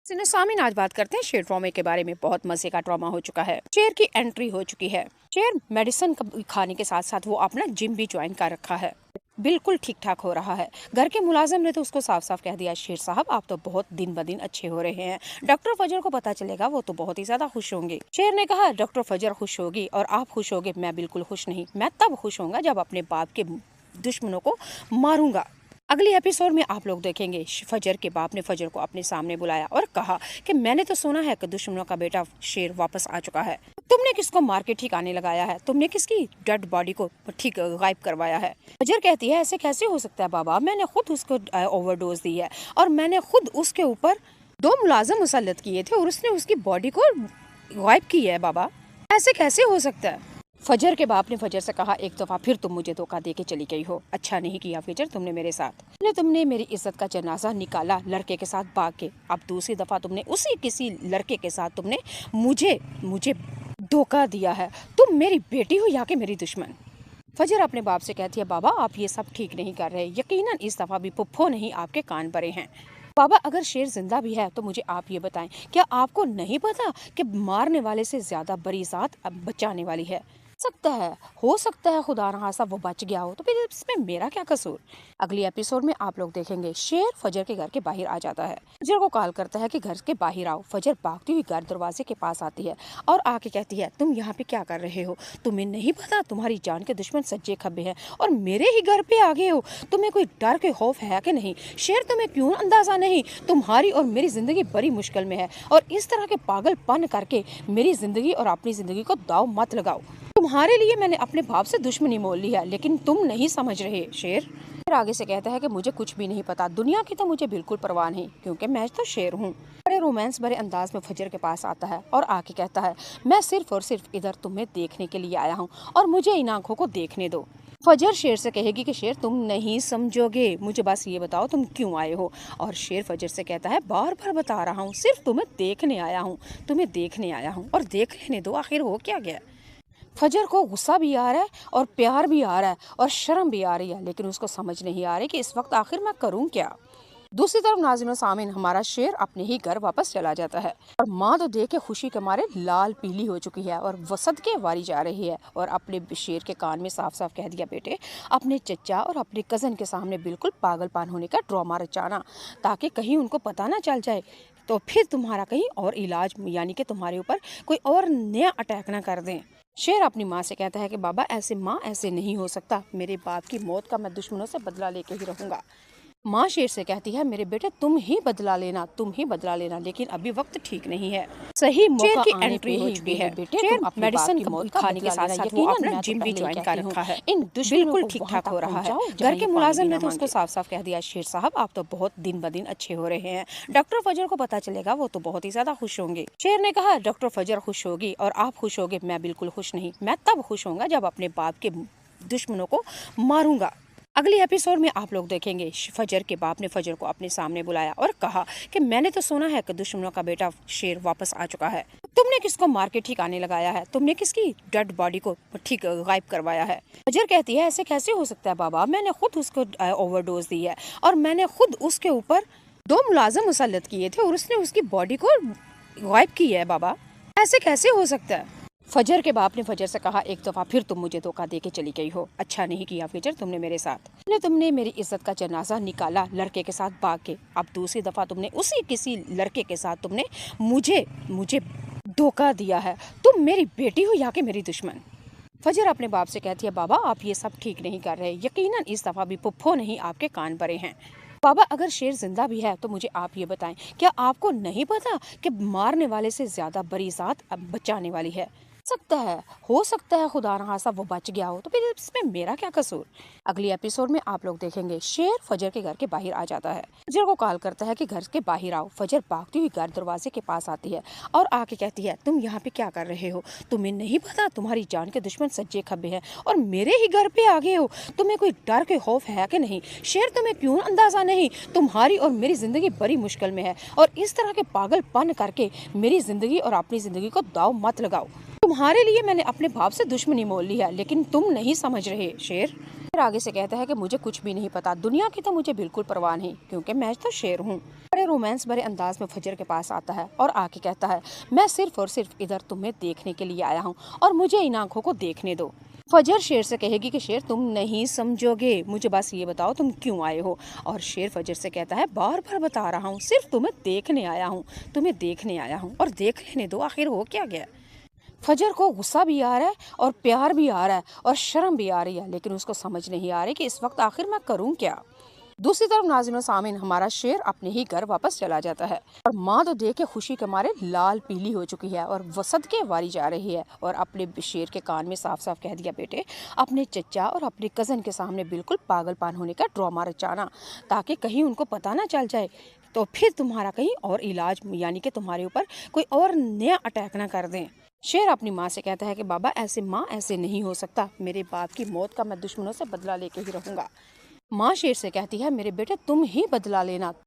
सामिन आज बात करते हैं शेर ट्रॉमे के बारे में। बहुत मजे का ट्रॉमा हो चुका है। शेर की एंट्री हो चुकी है। शेर मेडिसिन खाने के साथ साथ वो अपना जिम भी ज्वाइन कर रखा है। बिल्कुल ठीक ठाक हो रहा है। घर के मुलाजिम ने तो उसको साफ साफ कह दिया, शेर साहब आप तो बहुत दिन ब दिन अच्छे हो रहे हैं। डॉक्टर फजर को पता चलेगा वो तो बहुत ही ज्यादा खुश होंगे। शेर ने कहा, डॉक्टर फजर खुश होगी और आप खुश होगे, मैं बिल्कुल खुश नहीं। मैं तब खुश होऊंगा जब अपने बाप के दुश्मनों को मारूंगा। अगली एपिसोड में आप लोग देखेंगे फजर के बाप ने फजर को अपने सामने बुलाया और कहा कि मैंने तो सुना है कि दुश्मनों का बेटा शेर वापस आ चुका है। तुमने किसको मार के ठिकाने लगाया है? तुमने किसकी डेड बॉडी को ठीक गायब करवाया है? फजर कहती है, ऐसे कैसे हो सकता है बाबा, मैंने खुद उसको ओवरडोज दी है और मैंने खुद उसके ऊपर 2 मुलाजिम मुसल्लत किए थे और उसने उसकी बॉडी को गायब की है बाबा। ऐसे कैसे हो सकता है? फजर के बाप ने फजर से कहा, एक दफा फिर तुम मुझे धोखा दे के चली गई हो। अच्छा नहीं किया फजर तुमने मेरे साथ। तुमने मेरी इज्जत का जनाजा निकाला लड़के के साथ भाग के। अब दूसरी दफा तुमने उसी किसी लड़के के साथ तुमने मुझे धोखा दिया है। तुम मेरी बेटी हो या कि मेरी दुश्मन? फजर अपने बाप से कहती है, बाबा आप ये सब ठीक नहीं कर रहे। यकीनन इस दफा भी पुप्पो नहीं आपके कान भरे हैं। बाबा अगर शेर जिंदा भी है तो मुझे आप ये बताएं, क्या आपको नहीं पता कि मारने वाले से ज्यादा बड़ी जात अब बचाने वाली है? हो सकता है खुदा न खास्ता वो बच गया हो, तो फिर इसमें मेरा क्या कसूर? अगली एपिसोड में आप लोग देखेंगे शेर फजर के घर के बाहर आ जाता है। फजर को कॉल करता है कि घर के बाहर आओ। फजर भागती हुई घर दरवाजे के पास आती है और आके कहती है, तुम यहाँ पे क्या कर रहे हो? तुम्हें नहीं पता तुम्हारी जान के दुश्मन सज्जे खब्बे हैं और मेरे ही घर पे आ गए हो। तुम्हें कोई डर के खौफ है कि नहीं? शेर तुम्हें क्यों अंदाजा नहीं? तुम्हारी और मेरी जिंदगी बड़ी मुश्किल में है और इस तरह के पागलपन करके मेरी जिंदगी और अपनी जिंदगी को दाव मत लगाओ। तुम्हारे लिए मैंने अपने बाप से दुश्मनी मोल ली है, लेकिन तुम नहीं समझ रहे। शेर फिर आगे से कहता है कि मुझे कुछ भी नहीं पता, दुनिया की तो मुझे बिल्कुल परवाह नहीं, क्योंकि मैं तो शेर हूँ। बड़े रोमांस भरे अंदाज में फजर के पास आता है और आके कहता है, मैं सिर्फ और सिर्फ इधर तुम्हें देखने के लिए आया हूँ और मुझे इन आंखों को देखने दो। फजर शेर से कहेगी कि शेर तुम नहीं समझोगे, मुझे बस ये बताओ तुम क्यों आए हो? और शेर फजर से कहता है, बार बार बता रहा हूँ, सिर्फ तुम्हें देखने आया हूँ, तुम्हें देखने आया हूँ और देख लेने दो, आखिर हो क्या गया? फजर को गुस्सा भी आ रहा है और प्यार भी आ रहा है और शर्म भी आ रही है, लेकिन उसको समझ नहीं आ रही कि इस वक्त आखिर मैं करूं क्या। दूसरी तरफ नाज़रीन सामीन, हमारा शेर अपने ही घर वापस चला जाता है और माँ तो देख के खुशी के मारे लाल पीली हो चुकी है और वसद के वारी जा रही है और अपने शेर के कान में साफ साफ कह दिया, बेटे अपने चचा और अपने कजन के सामने बिल्कुल पागलपन होने का ड्रामा रचाना, ताकि कहीं उनको पता ना चल जाए तो फिर तुम्हारा कहीं और इलाज यानी कि तुम्हारे ऊपर कोई और नया अटैक ना कर दें। शेर अपनी माँ से कहता है कि बाबा ऐसे माँ ऐसे नहीं हो सकता, मेरे बाप की मौत का मैं दुश्मनों से बदला लेके ही रहूंगा। माँ शेर से कहती है, मेरे बेटे तुम ही बदला लेना, लेकिन अभी वक्त ठीक नहीं है। सही मौका की एंट्री हो चुकी है। बेटे शेर मेडिसिन खाने के साथ साथ वो अपना जिम भी ज्वाइन कर रखा है। बिल्कुल ठीक ठाक हो रहा है। घर के मुलाजिम ने तो उसको साफ साफ कह दिया, शेर साहब आप तो बहुत दिन ब दिन अच्छे हो रहे हैं। डॉक्टर फजर को पता चलेगा वो तो बहुत ही ज्यादा खुश होंगे। शेर ने कहा, डॉक्टर फजर खुश होगी और आप खुश होगे, मैं बिल्कुल खुश नहीं। मैं तब खुश होऊंगा जब अपने बाप के दुश्मनों को मारूंगा। अगली एपिसोड में आप लोग देखेंगे फजर के बाप ने फजर को अपने सामने बुलाया और कहा कि मैंने तो सुना है कि दुश्मनों का बेटा शेर वापस आ चुका है। तुमने किसको मार के ठिकाने लगाया है? तुमने किसकी डेड बॉडी को ठीक गायब करवाया है? फजर कहती है, ऐसे कैसे हो सकता है बाबा, मैंने खुद उसको ओवरडोज दी है और मैंने खुद उसके ऊपर 2 मुलाजिम मुसल्लत किए थे और उसने उसकी बॉडी को गायब की है बाबा। ऐसे कैसे हो सकता है? फजर के बाप ने फजर से कहा, एक दफा फिर तुम मुझे धोखा दे के चली गई हो। अच्छा नहीं किया फजर तुमने मेरे साथ। तुमने मेरी इज्जत का जनाजा निकाला लड़के के साथ भाग के। अब दूसरी दफा तुमने उसी किसी लड़के के साथ तुमने मुझे धोखा दिया है। तुम मेरी बेटी हो या कि मेरी दुश्मन? फजर अपने बाप से कहती है, बाबा आप ये सब ठीक नहीं कर रहे। यकीनन इस दफा भी पुप्पो नहीं आपके कान भरे हैं। बाबा अगर शेर जिंदा भी है तो मुझे आप ये बताएं, क्या आपको नहीं पता कि मारने वाले से ज्यादा बड़ी जात अब बचाने वाली है? हो सकता है खुदा न खास्ता वो बच गया हो, तो फिर इसमें मेरा क्या कसूर? अगली एपिसोड में आप लोग देखेंगे शेर फजर के घर के बाहर आ जाता है। फजर को कॉल करता है कि घर के बाहर आओ। फजर भागती हुई घर दरवाजे के पास आती है और आके कहती है, तुम यहाँ पे क्या कर रहे हो? तुम्हें नहीं पता तुम्हारी जान के दुश्मन सज्जे खब्बे हैं और मेरे ही घर पे आ गए हो। तुम्हें कोई डर के खौफ है कि नहीं? शेर तुम्हें क्यों अंदाजा नहीं? तुम्हारी और मेरी जिंदगी बड़ी मुश्किल में है और इस तरह के पागलपन करके मेरी जिंदगी और अपनी जिंदगी को दाव मत लगाओ। तुम्हारे लिए मैंने अपने बाप से दुश्मनी मोल ली है, लेकिन तुम नहीं समझ रहे। शेर फिर आगे से कहता है कि मुझे कुछ भी नहीं पता, दुनिया की तो मुझे बिल्कुल परवाह नहीं, क्योंकि मैं तो शेर हूँ। बड़े शेर रोमांस भरे अंदाज में फजर के पास आता है और आके कहता है, मैं सिर्फ और सिर्फ इधर तुम्हें देखने के लिए आया हूँ और मुझे इन आंखों को देखने दो। फजर शेर से कहेगी कि शेर तुम नहीं समझोगे, मुझे बस ये बताओ तुम क्यों आए हो। और शेर फजर से कहता है, बार बार बता रहा हूँ, सिर्फ तुम्हें देखने आया हूँ, तुम्हें देखने आया हूँ और देख लेने दो, आखिर हो क्या गया। फजर को गुस्सा भी आ रहा है और प्यार भी आ रहा है और शर्म भी आ रही है, लेकिन उसको समझ नहीं आ रही कि इस वक्त आखिर मैं करूं क्या। दूसरी तरफ नाज़रीन सामीन, हमारा शेर अपने ही घर वापस चला जाता है और माँ तो देख के खुशी के मारे लाल पीली हो चुकी है और वो सदके वारी जा रही है और अपने शेर के कान में साफ साफ कह दिया, बेटे अपने चचा और अपने कज़न के सामने बिल्कुल पागलपन होने का ड्रामा रचाना, ताकि कहीं उनको पता ना चल जाए तो फिर तुम्हारा कहीं और इलाज यानी कि तुम्हारे ऊपर कोई और नया अटैक ना कर दें। शेर अपनी माँ से कहता है कि बाबा ऐसे माँ ऐसे नहीं हो सकता, मेरे बाप की मौत का मैं दुश्मनों से बदला लेके ही रहूंगा। माँ शेर से कहती है, मेरे बेटे तुम ही बदला लेना,